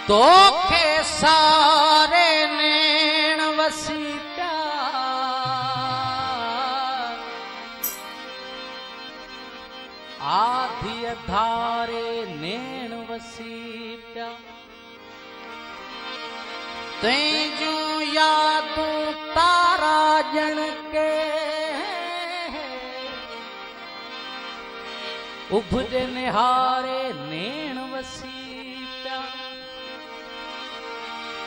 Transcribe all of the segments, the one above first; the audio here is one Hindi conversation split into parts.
तोखे सारे नैण वसी प्यार आधी धारे नैण वसी प्यार तेजू यादू तारा जन के उभरे निहारे नैण वसी प्यार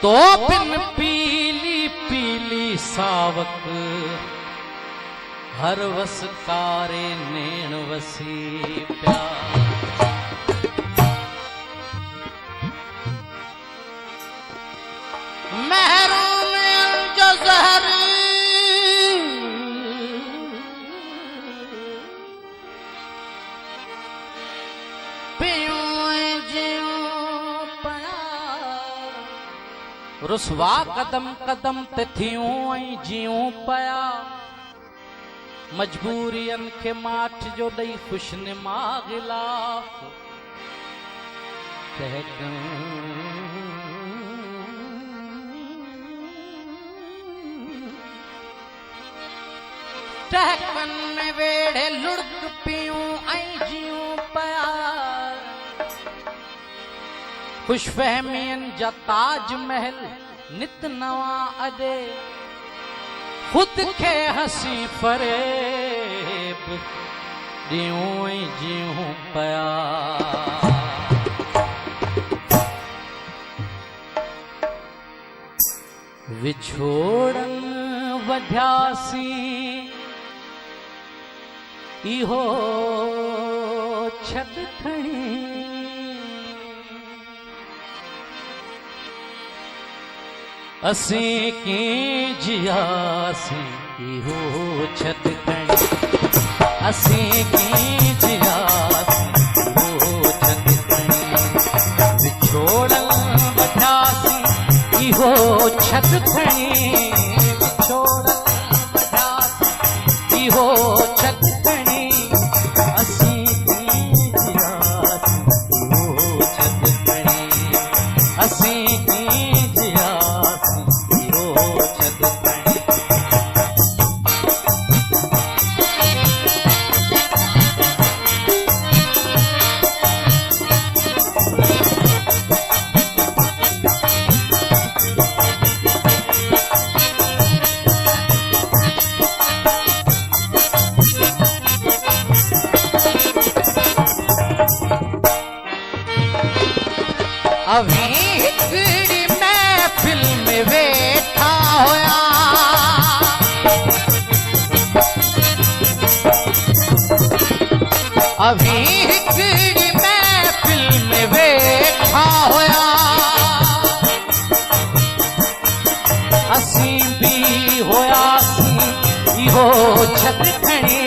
तो बिन पीली पीली सावक हर वस कारे नैण वसी प्यार महरों में जो जहर रुसवा कदम कदम ते थियूं ऐं जियूं पया मजबूरियन खे माठ जो ॾेई खुशनिमा गिलाफ टहकन में वेड़े लुढ़क पियूं ऐं जियूं पया खुशफहमियन जा ताज महल नित नवा अदे खुद के हसी फरेब दियूं ऐं जियूं पया विछोड़न वधियासी इहो छद खणी असी की जियासी इहो छत खणी असी की जियासी इहो छत खणी विछोड़न वधियासी इहो छत खणी विछोड़न वधियासी इहो छत खणी असी की जियासी इहो छत खणी असी की अभी हिकड़ी महफिल में वेठा होया अभी हिकड़ी महफिल में वेठा होया असी भी होयासी इहो छत खणी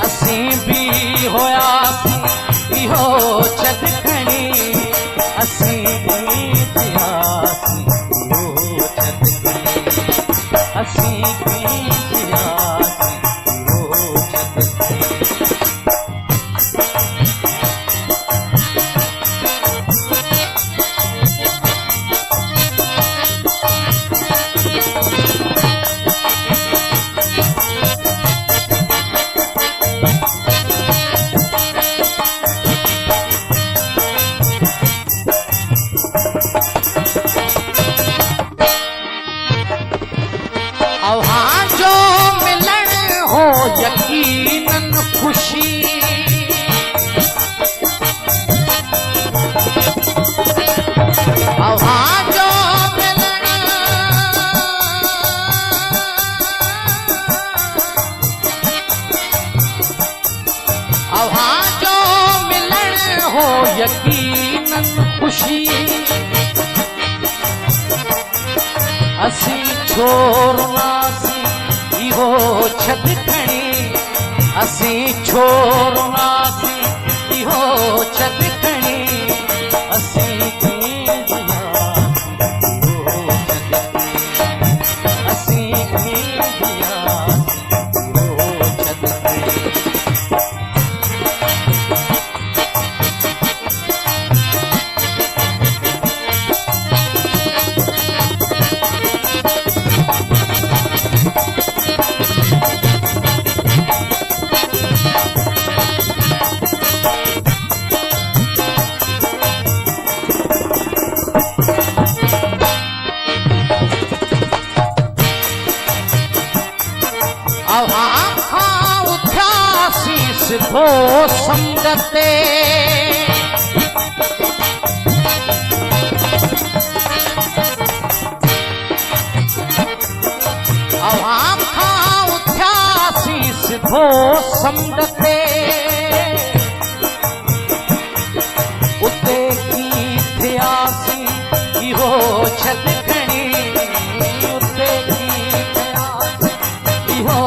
असी भी होयासी इहो छत खणी असी की जियासी इहो छत खणी असी की जियासी इहो छत खणी अब हाँ जो मिल यकीनन खुशी असी छोड़नासी इहो छद खणी असी छोड़नासी इहो छद खणी असी सिधो संगते आवाम खां उथियासी सिधो संगते उते की थियासी इहो छद खणी उते की थियासी इहो